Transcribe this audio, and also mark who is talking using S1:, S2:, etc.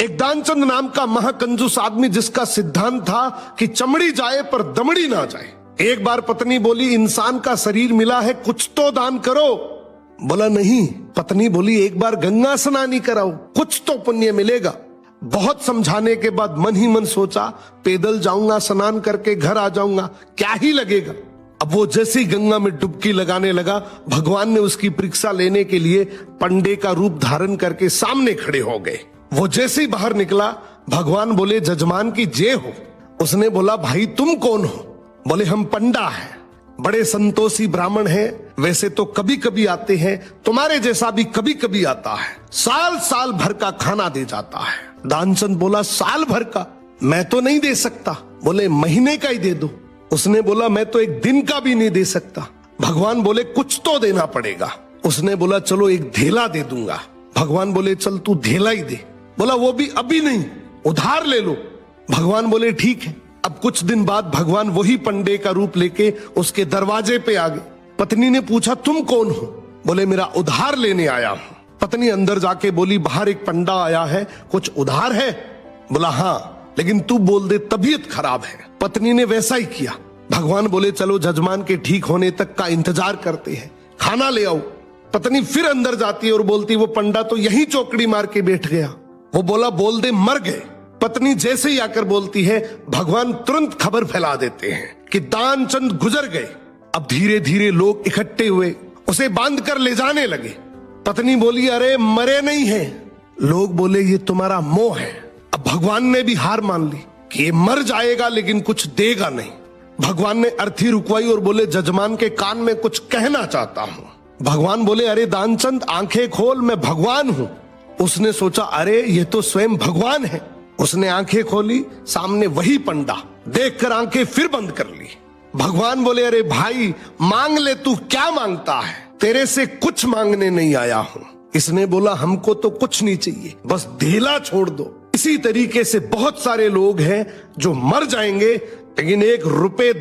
S1: एक दानचंद नाम का महाकंजूस आदमी जिसका सिद्धांत था कि चमड़ी जाए पर दमड़ी ना जाए। एक बार पत्नी बोली, इंसान का शरीर मिला है, कुछ तो दान करो। बोला नहीं। पत्नी बोली, एक बार गंगा स्नान ही कराओ, कुछ तो पुण्य मिलेगा। बहुत समझाने के बाद मन ही मन सोचा, पैदल जाऊंगा, स्नान करके घर आ जाऊंगा, क्या ही लगेगा। अब वो जैसे ही गंगा में डुबकी लगाने लगा, भगवान ने उसकी परीक्षा लेने के लिए पंडे का रूप धारण करके सामने खड़े हो गए। वो जैसे ही बाहर निकला, भगवान बोले, जजमान की जय हो। उसने बोला, भाई तुम कौन हो? बोले, हम पंडा हैं, बड़े संतोषी ब्राह्मण हैं, वैसे तो कभी कभी आते हैं, तुम्हारे जैसा भी कभी कभी आता है, साल साल भर का खाना दे जाता है। दानचंद बोला, साल भर का? मैं तो नहीं दे सकता। बोले, महीने का ही दे दो। उसने बोला, मैं तो एक दिन का भी नहीं दे सकता। भगवान बोले, कुछ तो देना पड़ेगा। उसने बोला, चलो एक धेला दे दूंगा। भगवान बोले, चल तू धेला ही दे। बोला, वो भी अभी नहीं, उधार ले लो। भगवान बोले, ठीक है। अब कुछ दिन बाद भगवान वही पंडे का रूप लेके उसके दरवाजे पे आ गए। पत्नी ने पूछा, तुम कौन हो? बोले, मेरा उधार लेने आया हूं। पत्नी अंदर जाके बोली, बाहर एक पंडा आया है, कुछ उधार है? बोला, हाँ, लेकिन तू बोल दे तबीयत खराब है। पत्नी ने वैसा ही किया। भगवान बोले, चलो जजमान के ठीक होने तक का इंतजार करते हैं, खाना ले आओ। पत्नी फिर अंदर जाती है और बोलती, वो पंडा तो यही चौकड़ी मार के बैठ गया। वो बोला, बोल दे मर गए। पत्नी जैसे ही आकर बोलती है, भगवान तुरंत खबर फैला देते हैं कि दानचंद गुजर गए। अब धीरे धीरे लोग इकट्ठे हुए, उसे बांध कर ले जाने लगे। पत्नी बोली, अरे मरे नहीं है। लोग बोले, ये तुम्हारा मोह है। अब भगवान ने भी हार मान ली कि ये मर जाएगा लेकिन कुछ देगा नहीं। भगवान ने अर्थी रुकवाई और बोले, जजमान के कान में कुछ कहना चाहता हूं। भगवान बोले, अरे दानचंद आंखें खोल, मैं भगवान हूं। उसने सोचा, अरे ये तो स्वयं भगवान है। उसने आंखें खोली, सामने वही पंडा। देखकर आंखें फिर बंद कर ली। भगवान बोले, अरे भाई मांग ले, तू क्या मांगता है? तेरे से कुछ मांगने नहीं आया हूं। इसने बोला, हमको तो कुछ नहीं चाहिए, बस धेला छोड़ दो। इसी तरीके से बहुत सारे लोग हैं जो मर जाएंगे लेकिन 1 रुपए